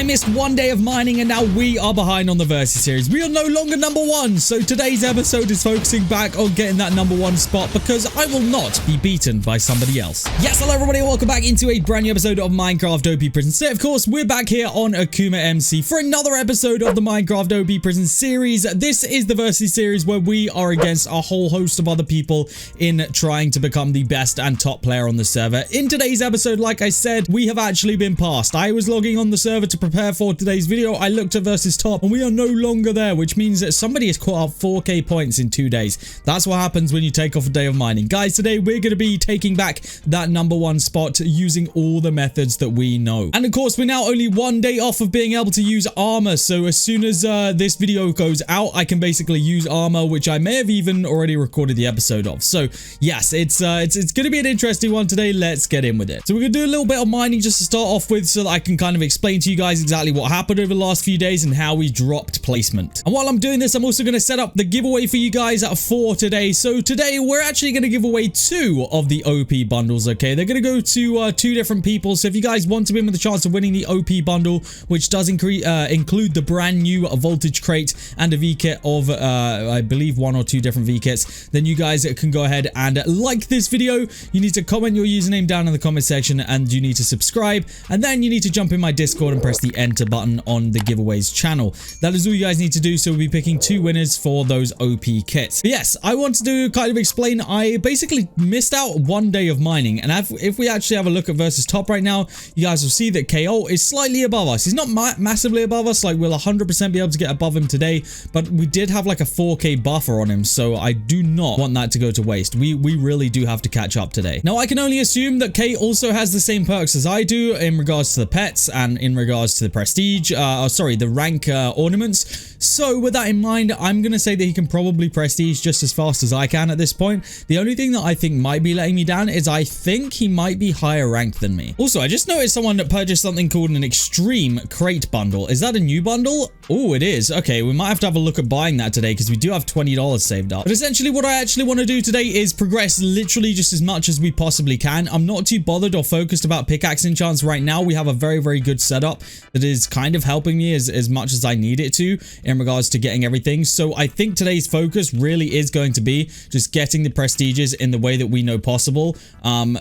missed one day of mining and now we are behind on the Versus series. We are no longer number one. So today's episode is focusing back on getting that number one spot because I will not be beaten by somebody else. Yes, hello everybody. Welcome back into a brand new episode of Minecraft OP Prison. So of course, we're back here on AkumaMC for another episode of the Minecraft OP Prison series. This is the Versus series where we are against a whole host of other people in trying to become the best and top player on the server. In today's episode, like I said, we have actually been passed. I was logging on the server to prepare for today's video. I looked at Versus Top and we are no longer there, which means that somebody has caught up 4k points in 2 days. That's what happens when you take off a day of mining. Guys, today we're going to be taking back that number one spot using all the methods that we know. And of course, we're now only 1 day off of being able to use armor. So as soon as this video goes out, I can basically use armor, which I may have even already recorded the episode of. So yes, it's going to be an interesting one today. Let's get in with it. So we're going to do a little bit of mining just to start off with so that I can kind of explain to you guys exactly what happened over the last few days and how we dropped placement. And while I'm doing this, I'm also going to set up the giveaway for you guys for today. So today we're actually going to give away 2 of the OP bundles, okay? They're going to go to 2 different people. So if you guys want to win with a chance of winning the OP bundle, which does include the brand new voltage crate and a V-kit of, I believe, 1 or 2 different V-kits, then you guys can go ahead and like this video. You need to comment your username down in the comment section and you need to subscribe. And then you need to jump in my Discord and press the enter button on the giveaways channel. That is all you guys need to do. So we'll be picking 2 winners for those OP kits. But yes, I wanted to kind of explain, I basically missed out 1 day of mining. And if we actually have a look at Versus Top right now, you guys will see that KO is slightly above us. He's not massively above us. Like, we'll 100% be able to get above him today, but we did have like a 4k buffer on him. So I do not want that to go to waste. We really do have to catch up today. Now, I can only assume that K also has the same perks as I do in regards to the pets and in regards to the prestige, the rank ornaments. So with that in mind, I'm going to say that he can probably prestige just as fast as I can at this point. The only thing that I think might be letting me down is I think he might be higher ranked than me. Also, I just noticed someone that purchased something called an extreme crate bundle. Is that a new bundle? Oh, it is. Okay, we might have a look at buying that today because we do have $20 saved up. But essentially what I actually want to do today is progress literally just as much as we possibly can. I'm not too bothered or focused about pickaxe enchants right now. We have a very, very good setup that is kind of helping me as much as I need it to in regards to getting everything. So I think today's focus really is going to be just getting the prestiges in the way that we know possible,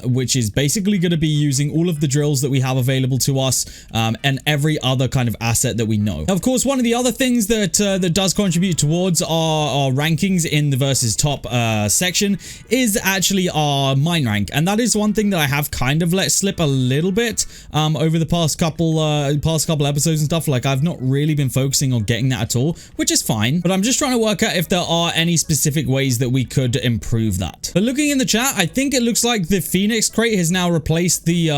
which is basically going to be using all of the drills that we have available to us and every other kind of asset that we know. Now, of course, one of the other things that does contribute towards our rankings in the Versus Top section is actually our mine rank, and that is one thing that I have kind of let slip a little bit over the past couple episodes and stuff. Like, I've not really been focusing on getting that at all, which is fine, but I'm just trying to work out if there are any specific ways that we could improve that. But looking in the chat, I think it looks like the Phoenix crate has now replaced the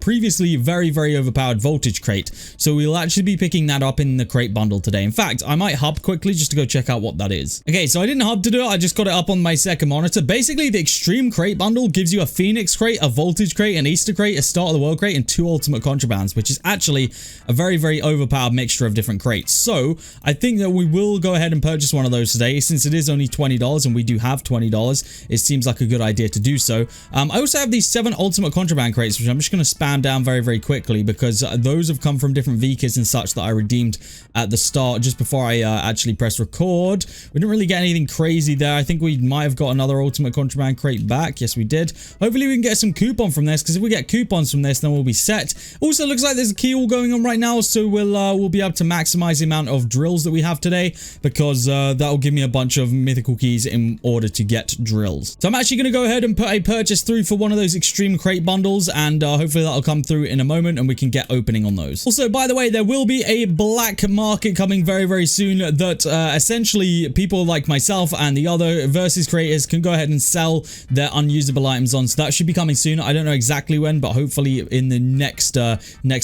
previously very, very overpowered voltage crate. So we'll actually be picking that up in the crate bundle today. In fact, I might hub quickly just to go check out what that is. Okay, so I didn't hub to do it. I just got it up on my second monitor. Basically, the extreme crate bundle gives you a Phoenix crate, a voltage crate, an Easter crate, a start of the world crate, and 2 ultimate contrabands, which is actually a very, very overpowered mixture of different crates. So I think that we will go ahead and purchase one of those today. Since it is only $20 and we do have $20, it seems like a good idea to do so. I also have these 7 ultimate contraband crates, which I'm just going to spam down very, very quickly because those have come from different V-kits and such that I redeemed at the start just before I actually press record. We didn't really get anything crazy there. I think we might have got another ultimate contraband crate back. Yes, we did. Hopefully we can get some coupon from this, because if we get coupons from this, then we'll be set. Also, looks like there's a key all going on right now, so we'll be able to maximize the amount of drills that we have today, because that'll give me a bunch of mythical keys in order to get drills. So I'm actually going to go ahead and put a purchase through for one of those extreme crate bundles, and hopefully that'll come through in a moment and we can get opening on those. Also, by the way, there will be a black market coming very, very soon that essentially people like myself and the other Versus creators can go ahead and sell their unusable items on. So that should be coming soon. I don't know exactly when, but hopefully in the next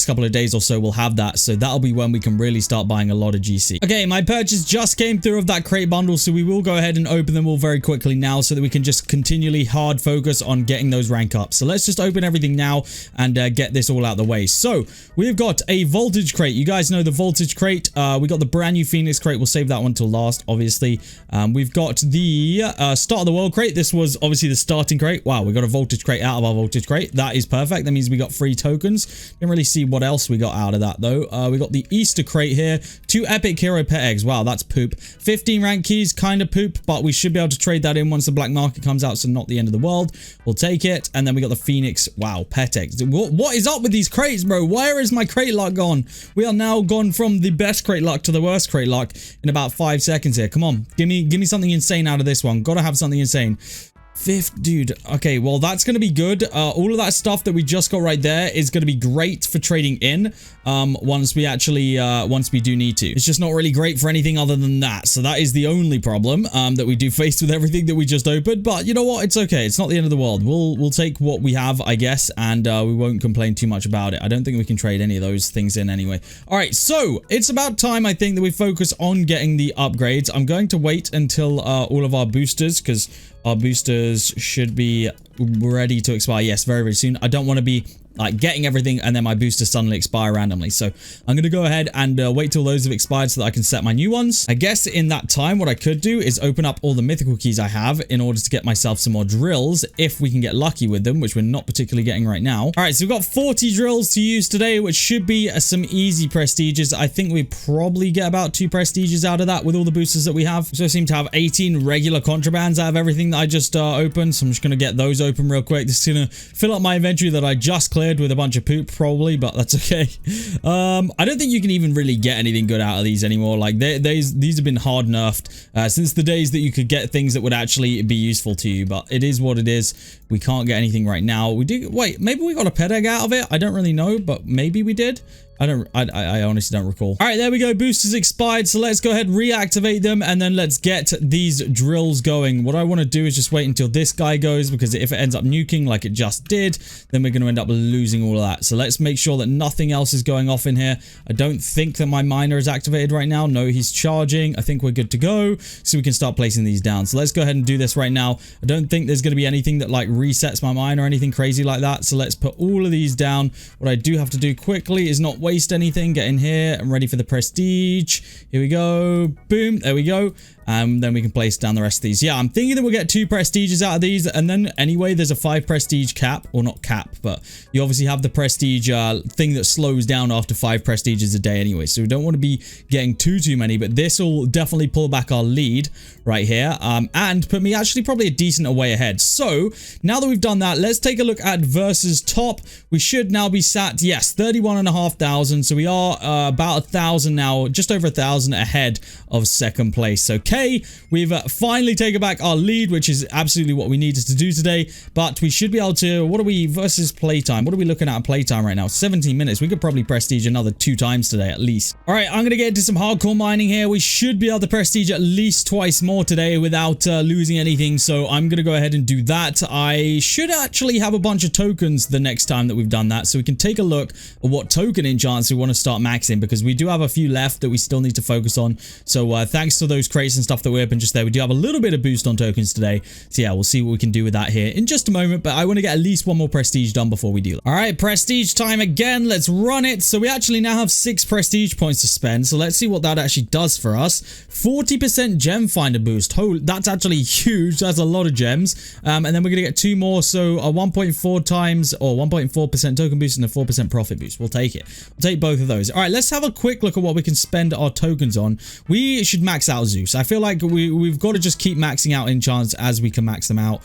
couple of days or so we'll have that. So that'll be when we can really start buying a lot of GC. Okay, my purchase just came through of that crate bundle, so we will go ahead and open them all very quickly now so that we can just continually hard focus on getting those rank ups. So let's just open everything now and get this all out the way. So we've got a voltage crate. You guys know the voltage crate. We got the brand new Phoenix crate. We'll save that one till last, obviously. We've got the start of the world crate. This was obviously the starting crate. Wow, we got a voltage crate out of our voltage crate. That is perfect. That means we got free tokens. Didn't really see what else we got out of that though. We got the Easter crate here, 2 epic hero pet eggs. Wow, that's poop. 15 rank keys, kind of poop, but we should be able to trade that in once the black market comes out, so not the end of the world. We'll take it. And then we got the Phoenix. Wow, pet eggs. What is up with these crates, bro? Where is my crate luck gone? We are now gone from the best crate luck to the worst crate luck in about 5 seconds here. Come on, give me something insane out of this one. Gotta have something insane. Fifth, dude. Okay, well, that's going to be good. All of that stuff that we just got right there is going to be great for trading in once we do need to. It's just not really great for anything other than that. So that is the only problem that we do face with everything that we just opened. But you know what? It's okay. It's not the end of the world. We'll take what we have, I guess, and we won't complain too much about it. I don't think we can trade any of those things in anyway. All right, so it's about time, I think, that we focus on getting the upgrades. I'm going to wait until all of our boosters, because our boosters should be ready to expire. Yes, very, very soon. I don't want to be like getting everything and then my boosters suddenly expire randomly. So I'm going to go ahead and wait till those have expired so that I can set my new ones. I guess in that time, what I could do is open up all the mythical keys I have in order to get myself some more drills if we can get lucky with them, which we're not particularly getting right now. All right, so we've got 40 drills to use today, which should be some easy prestiges. I think we probably get about 2 prestiges out of that with all the boosters that we have. So I seem to have 18 regular contrabands out of everything that I just opened. So I'm just going to get those open real quick. This is going to fill up my inventory that I just cleared with a bunch of poop probably, but that's okay. I don't think you can even really get anything good out of these anymore. Like these have been hard nerfed since the days that you could get things that would actually be useful to you, but it is what it is. We can't get anything right now. We do. Wait, maybe we got a pet egg out of it. I don't really know, but maybe we did. I honestly don't recall. All right, there we go. Boosters expired. So let's go ahead, reactivate them, and then let's get these drills going. What I want to do is just wait until this guy goes, because if it ends up nuking like it just did, then we're going to end up losing all of that. So let's make sure that nothing else is going off in here. I don't think that my miner is activated right now. No, he's charging. I think we're good to go. So we can start placing these down. So let's go ahead and do this right now. I don't think there's going to be anything that like resets my miner or anything crazy like that. So let's put all of these down. What I do have to do quickly is not waste anything. Get in here. I'm ready for the prestige. Here we go. Boom. There we go. Then we can place down the rest of these. Yeah, I'm thinking that we'll get 2 prestiges out of these. And then anyway, there's a 5 prestige cap, or not cap, but you obviously have the prestige thing that slows down after 5 prestiges a day anyway. So we don't want to be getting too many, but this will definitely pull back our lead right here and put me actually probably a decent way ahead. So now that we've done that, let's take a look at versus top. We should now be sat, yes, 31,500. So we are about 1,000 now, just over 1,000 ahead of second place. So we've finally taken back our lead, which is absolutely what we needed to do today. But we should be able to, what are we versus playtime? What are we looking at playtime right now? 17 minutes. We could probably prestige another 2 times today at least. All right, I'm going to get into some hardcore mining here. We should be able to prestige at least twice more today without losing anything. So I'm going to go ahead and do that. I should actually have a bunch of tokens the next time that we've done that. So we can take a look at what token enchants we want to start maxing, because we do have a few left that we still need to focus on. So thanks to those crates and stuff that we opened just there, we do have a little bit of boost on tokens today. So yeah, we'll see what we can do with that here in just a moment, but I want to get at least 1 more prestige done before we do that. All right, prestige time again. Let's run it. So we actually now have 6 prestige points to spend. So let's see what that actually does for us. 40% gem finder boost. Oh, that's actually huge. That's a lot of gems. And then we're going to get 2 more. So a 1.4 times or 1.4% token boost and a 4% profit boost. We'll take it. We'll take both of those. All right, let's have a quick look at what we can spend our tokens on. We should max out Zeus. I feel like we've got to just keep maxing out enchants as we can max them out.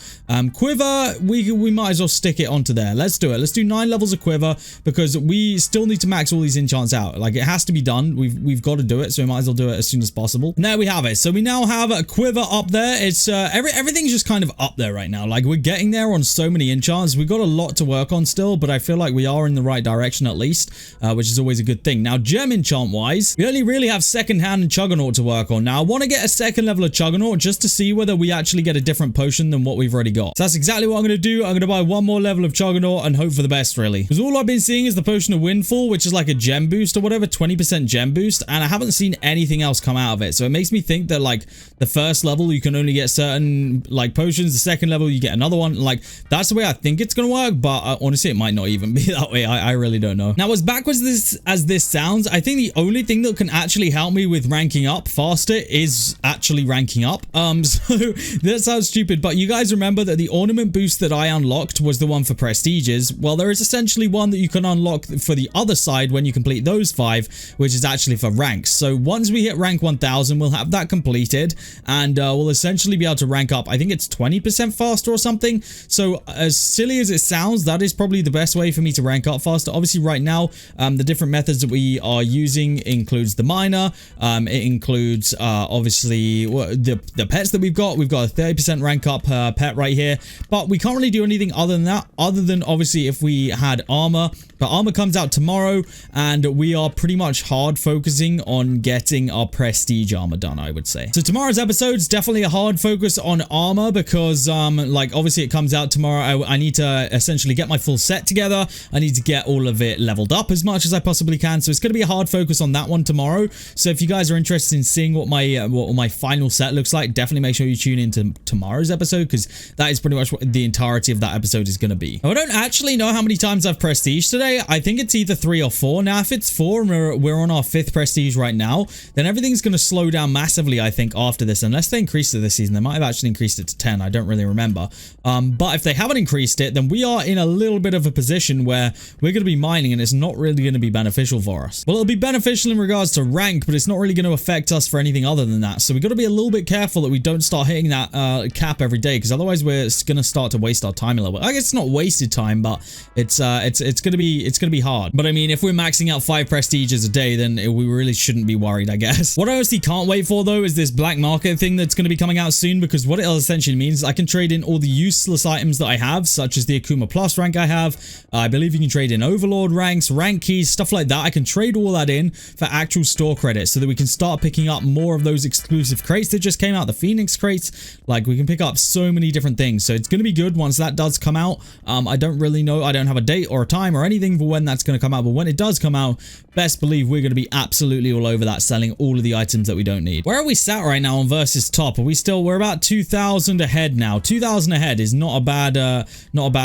Quiver, we might as well stick it onto there. Let's do it. Let's do 9 levels of quiver, because we still need to max all these enchants out. Like, it has to be done. We've got to do it, so we might as well do it as soon as possible. And there we have it. So we now have a quiver up there. It's everything's just kind of up there right now. Like, we're getting there on so many enchants. We've got a lot to work on still, but I feel like we are in the right direction at least, which is always a good thing. Now, gem enchant wise, we only really have second hand and Juggernaut to work on. Now, I want to get a second level of Juggernaut just to see whether we actually get a different potion than what we've already got. So that's exactly what I'm going to do. I'm going to buy 1 more level of Juggernaut and hope for the best, really. Because all I've been seeing is the potion of Windfall, which is like a gem boost or whatever, 20% gem boost, and I haven't seen anything else come out of it. So it makes me think that like the first level you can only get certain like potions, the second level you get another one. Like, that's the way I think it's going to work, but honestly it might not even be that way. I really don't know. Now, as backwards as this sounds, I think the only thing that can actually help me with ranking up faster is actually ranking up. So that sounds stupid, but you guys remember that the ornament boost that I unlocked was the one for prestiges. Well, there is essentially one that you can unlock for the other side when you complete those 5, which is actually for ranks. So once we hit rank 1000, we'll have that completed, and we'll essentially be able to rank up. I think it's 20% faster or something. So as silly as it sounds, that is probably the best way for me to rank up faster. Obviously right now, the different methods that we are using includes the miner, it includes obviously the pets that we've got. We've got a 30% rank up pet right here, but we can't really do anything other than that, other than obviously if we had armor. But armor comes out tomorrow, and we are pretty much hard focusing on getting our prestige armor done, I would say. So tomorrow's episode is definitely a hard focus on armor because like obviously it comes out tomorrow. I need to essentially get my full set together. I need to get all of it leveled up as much as I possibly can. So it's going to be a hard focus on that one tomorrow. So if you guys are interested in seeing what my final set looks like, definitely make sure you tune into tomorrow's episode, because that is pretty much what the entirety of that episode is going to be. Now, I don't actually know how many times I've prestige today. I think it's either 3 or 4. Now, if it's 4 and we're on our 5th prestige right now, then everything's going to slow down massively, I think, after this, unless they increased it this season. They might have actually increased it to 10. I don't really remember. But if they haven't increased it, then we are in a little bit of a position where we're going to be mining, and it's not really going to be beneficial for us. Well, it'll be beneficial in regards to rank, but it's not really going to affect us for anything other than that. So we've got to be a little bit careful that we don't start hitting that cap every day, because otherwise we're going to start to waste our time a little bit. I guess it's not wasted time, but it's going to be hard. But I mean, if we're maxing out 5 prestiges a day, then we really shouldn't be worried, I guess. What I honestly can't wait for, though, is this black market thing that's going to be coming out soon, because what it essentially means is I can trade in all the useless items that I have, such as the Akuma Plus rank I have. I believe you can trade in Overlord ranks, rank keys, stuff like that. I can trade all that in for actual store credits so that we can start picking up more of those exclusive crates that just came out, the Phoenix crates. Like, we can pick up so many different things. So it's going to be good once that does come out. I don't really know. I don't have a date or a time or anything for when that's going to come out, but when it does come out, best believe we're going to be absolutely all over that, selling all of the items that we don't need. Where are we sat right now on versus top? We're about 2,000 ahead now. 2,000 ahead is not a bad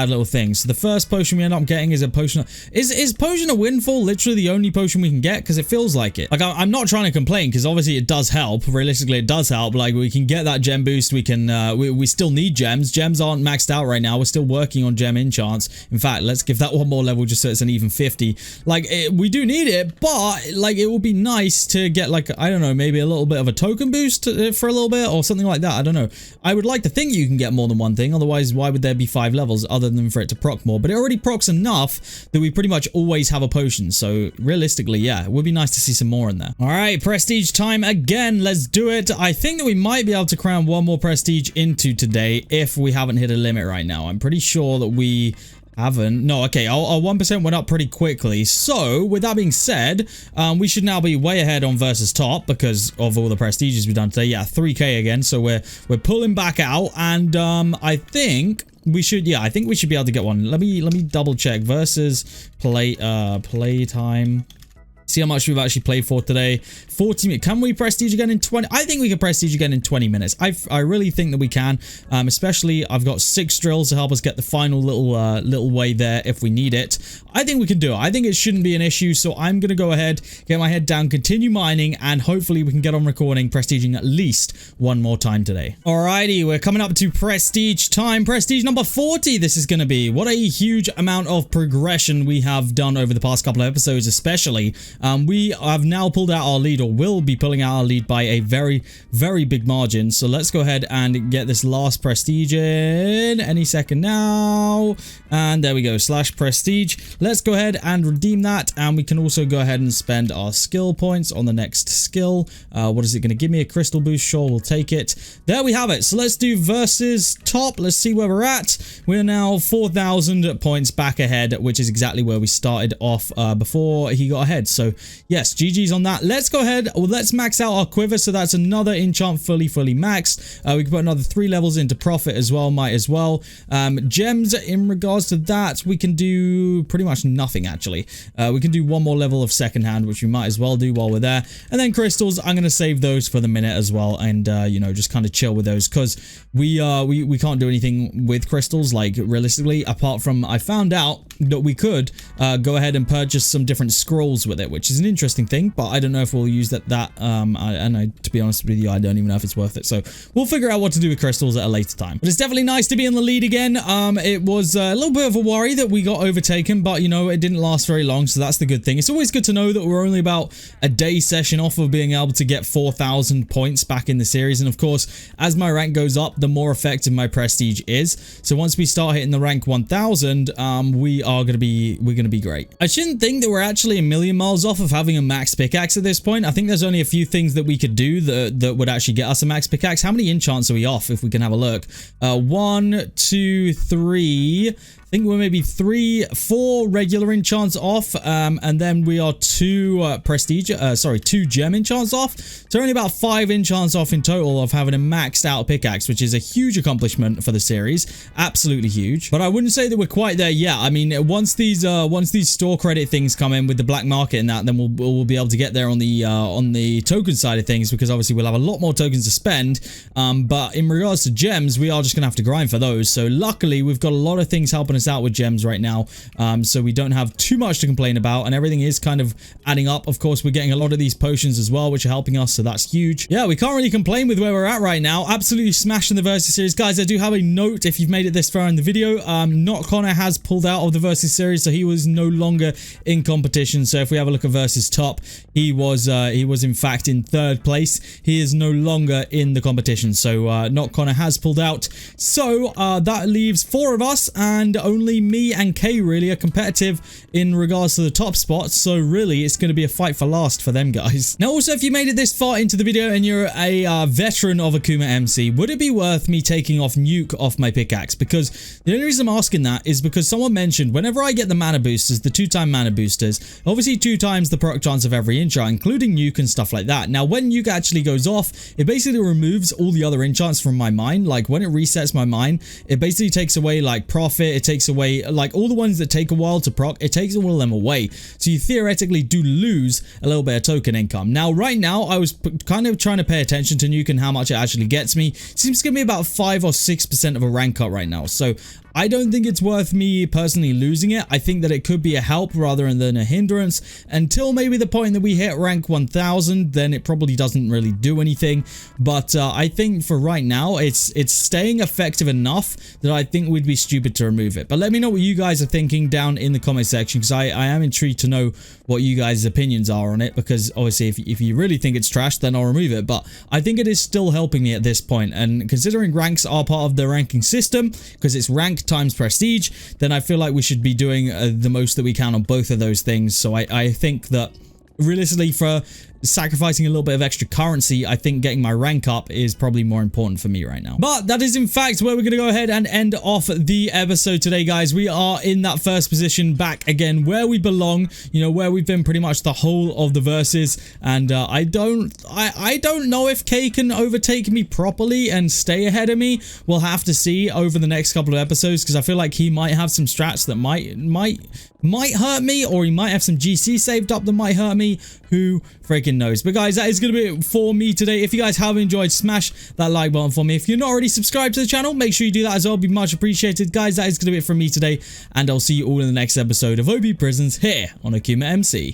little thing. So the first potion we end up getting is a potion. Is potion of windfall literally the only potion we can get? Because it feels like it. Like, I'm not trying to complain, because obviously it does help. Realistically, it does help. Like, we can get that gem boost. We can we still need gems. Gems aren't maxed out right now. We're still working on gem enchants. In fact, let's give that one more level just so it's an even 50. Like, we do need it, but like, it would be nice to get, like, I don't know, maybe a little bit of a token boost for a little bit or something like that. I don't know. I would like to think you can get more than one thing. Otherwise, why would there be 5 levels other than for it to proc more? But it already procs enough that we pretty much always have a potion. So realistically, yeah, it would be nice to see some more in there. All right, prestige time again. Let's do it. I think that we might be able to crown one more prestige into today if we haven't hit a limit right now. I'm pretty sure that we haven't. No, okay, our 1% went up pretty quickly. So with that being said, we should now be way ahead on versus top because of all the prestiges we've done today. Yeah, 3k again. So we're pulling back out, and I think we should, yeah, I think we should be able to get one. Let me double check. Versus playtime. See how much we've actually played for today. 40 minutes. Can we prestige again in 20? I think we can prestige again in 20 minutes. I really think that we can. Especially, I've got 6 drills to help us get the final little way there if we need it. I think we can do it. I think it shouldn't be an issue. So I'm going to go ahead, get my head down, continue mining, and hopefully we can get on recording, prestiging at least one more time today. Alrighty, we're coming up to prestige time. Prestige number 40 this is going to be. What a huge amount of progression we have done over the past couple of episodes, especially. We have now pulled out our lead, or will be pulling out our lead by a very, very big margin. So let's go ahead and get this last prestige in any second now. And there we go, /prestige. Let's go ahead and redeem that. And we can also go ahead and spend our skill points on the next skill. What is it going to give me? A crystal boost? Sure, we'll take it. There we have it. So let's do versus top. Let's see where we're at. We're now 4,000 points back ahead, which is exactly where we started off before he got ahead. So yes, GG's on that. Let's go ahead. Well, let's max out our quiver. So that's another enchant fully maxed. We can put another 3 levels into profit as well. Might as well. Gems, in regards to that, we can do pretty much nothing actually. We can do one more level of second hand, which we might as well do while we're there. And then crystals, I'm going to save those for the minute as well. And, you know, just kind of chill with those because we can't do anything with crystals, like realistically, apart from I found out that we could go ahead and purchase some different scrolls with it, which is an interesting thing, but I don't know if we'll use that. To be honest with you, I don't even know if it's worth it. So we'll figure out what to do with crystals at a later time. But it's definitely nice to be in the lead again. It was a little bit of a worry that we got overtaken, but you know, it didn't last very long, so that's the good thing. It's always good to know that we're only about a day session off of being able to get 4,000 points back in the series. And of course, as my rank goes up, the more effective my prestige is. So once we start hitting the rank 1000, we're gonna be great. I shouldn't think that we're actually a million miles off of having a max pickaxe at this point. I think there's only a few things that we could do that would actually get us a max pickaxe. How many enchants are we off, if we can have a look? 1, 2, 3. I think we're maybe 4 regular enchants off, and then we are 2 2 gem enchants off. So only about 5 enchants off in total of having a maxed out pickaxe, which is a huge accomplishment for the series. Absolutely huge. But I wouldn't say that we're quite there yet. I mean, once these store credit things come in with the black market and that, then we'll be able to get there on the token side of things, because obviously we'll have a lot more tokens to spend. But in regards to gems, we are just gonna have to grind for those. So luckily, we've got a lot of things helping us out with gems right now, so we don't have too much to complain about, and everything is kind of adding up. Of course, we're getting a lot of these potions as well, which are helping us, so that's huge. Yeah, we can't really complain with where we're at right now. Absolutely smashing the Versus series. Guys, I do have a note if you've made it this far in the video. Not Connor has pulled out of the Versus series, so he was no longer in competition. So if we have a look at Versus top, he was in fact in 3rd place. He is no longer in the competition, so Not Connor has pulled out. So that leaves 4 of us, and only me and Kay really are competitive in regards to the top spots. So really, it's going to be a fight for last for them guys. Now also, if you made it this far into the video and you're a veteran of AkumaMC, would it be worth me taking off Nuke off my pickaxe? Because the only reason I'm asking that is because someone mentioned whenever I get the mana boosters, the 2-time mana boosters, obviously 2 times the proc chance of every enchant, including Nuke and stuff like that. Now when Nuke actually goes off, it basically removes all the other enchants from my mine. Like when it resets my mine, it basically takes away like profit, it takes away like all the ones that take a while to proc, it takes all of them away. So you theoretically do lose a little bit of token income. Now right now, I was kind of trying to pay attention to Nuke and how much it actually gets me. It seems to give me about 5 or 6% of a rank up right now. So I don't think it's worth me personally losing it. I think that it could be a help rather than a hindrance until maybe the point that we hit rank 1000. Then it probably doesn't really do anything. But I think for right now, it's staying effective enough that I think we'd be stupid to remove it. But let me know what you guys are thinking down in the comment section, because I am intrigued to know what you guys' opinions are on it. Because obviously, if you really think it's trash, then I'll remove it. But I think it is still helping me at this point. And considering ranks are part of the ranking system, because it's rank times prestige, then I feel like we should be doing the most that we can on both of those things. So I think that realistically, for sacrificing a little bit of extra currency, I think getting my rank up is probably more important for me right now. But that is in fact where we're going to go ahead and end off the episode today, guys. We are in that 1st position back again where we belong, you know, where we've been pretty much the whole of the verses. And I don't know if Kay can overtake me properly and stay ahead of me. We'll have to see over the next couple of episodes, because I feel like he might have some strats that might hurt me, or he might have some GC saved up that might hurt me. Who freaking knows? But guys, that is going to be it for me today. If you guys have enjoyed, smash that like button for me. If you're not already subscribed to the channel, make sure you do that as well. It'd be much appreciated. Guys, that is going to be it from me today, and I'll see you all in the next episode of OB Prisons here on AkumaMC.